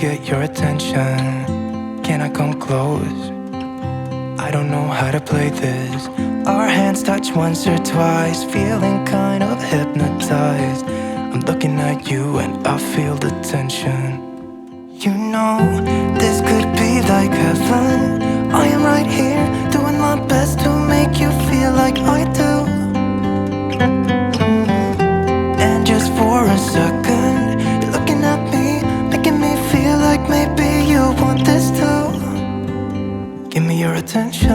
get your attention. Can I come close? I don't know how to play this. Our hands touch once or twice, feeling kind of hypnotized. I'm looking at you and I feel the tension. You know, this could be like heaven. I am right here, doing my best to make you feel like I do. And just for a second, you're looking at me, making me feel like maybe you want this too. Give me your attention.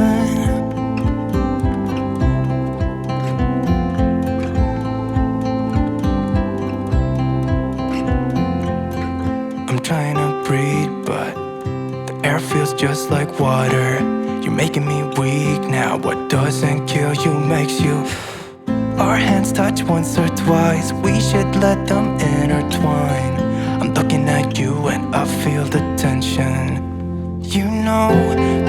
I'm trying to breathe, but the air feels just like water. You're making me weak now. What doesn't kill you makes you. Our hands touch once or twice, we should let them intertwine. I'm looking at you and I feel the tension. You know,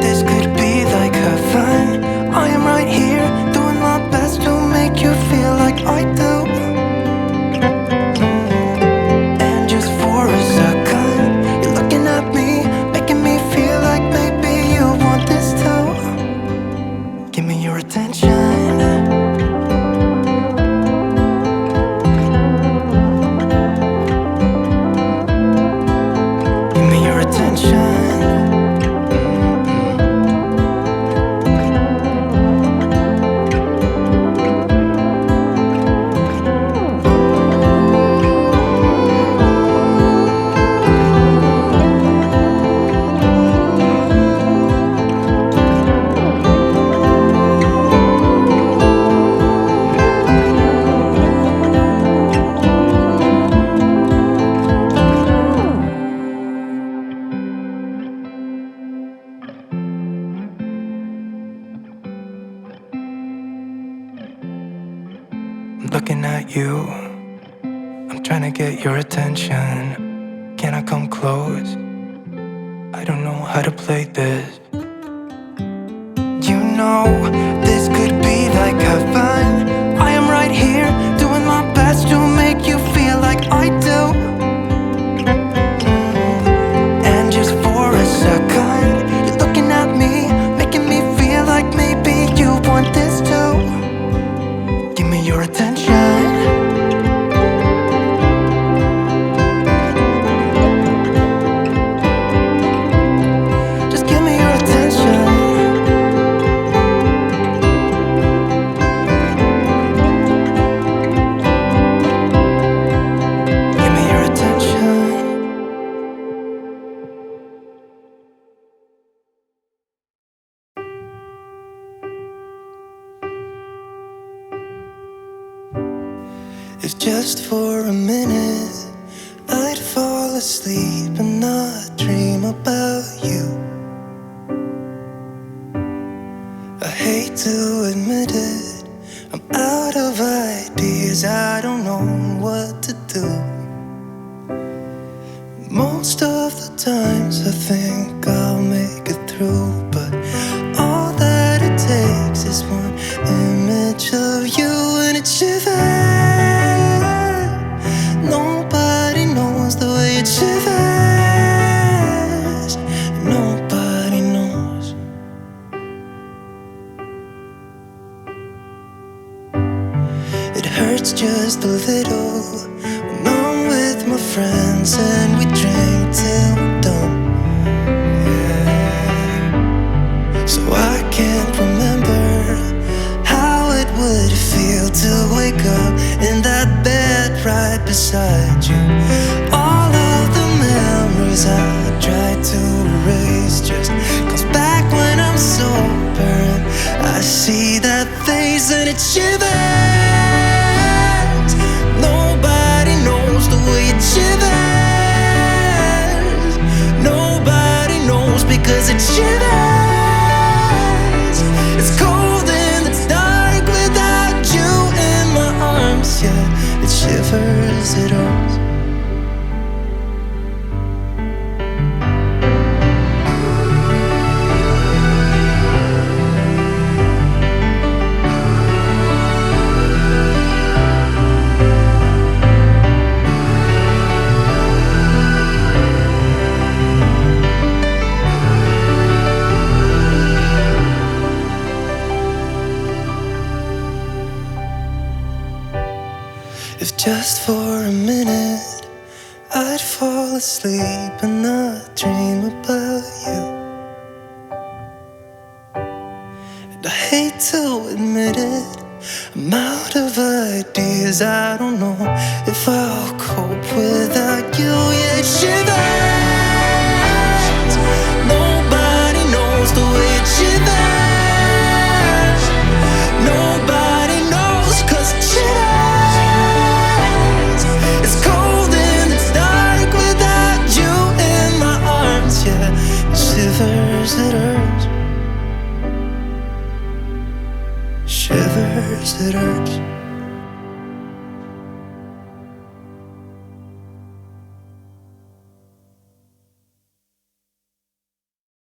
this could be like heaven. I am right here, doing my best to make you feel like I do. And just for a second, you're looking at me, making me feel like maybe you want this too. Give me your attention. I'm looking at you, I'm trying to get your attention. Can I come close? I don't know how to play this. You know, this could be like heaven. I am right here, doing my best to make you feel like I do. And just for a second, you're looking at me, making me feel like maybe you want this too. Give me your attention. Just give me your attention. Give me your attention. If just for a minute I'd fall asleep and not dream about you. I hate to admit it, I'm out of ideas, I don't know what to do. Most of the times I think I'll make it through, but all that it takes is one image of you and it shivers. Nobody knows the way it shivers. Nobody knows. It hurts just a little when I'm with my friends and we drink till we're done. Yeah. So I can't remember how it would feel to wake up in that bed right beside you. All of the memories I tried to erase just comes back when I'm sober and I see that face and it shivers. Nobody knows the way it shivers. Nobody knows because it shivers. It's cold in the dark without you in my arms. Yeah, it shivers, it hurts. If just for a minute I'd fall asleep and not dream about you. And I hate to admit it, I'm out of ideas. I don't know if I'll cope without you. Yeah, shivers. Nobody knows the way it shivers. Nobody knows 'cause it shivers. It's cold and it's dark without you in my arms. Yeah, it shivers, it hurts. Shivers, it hurts.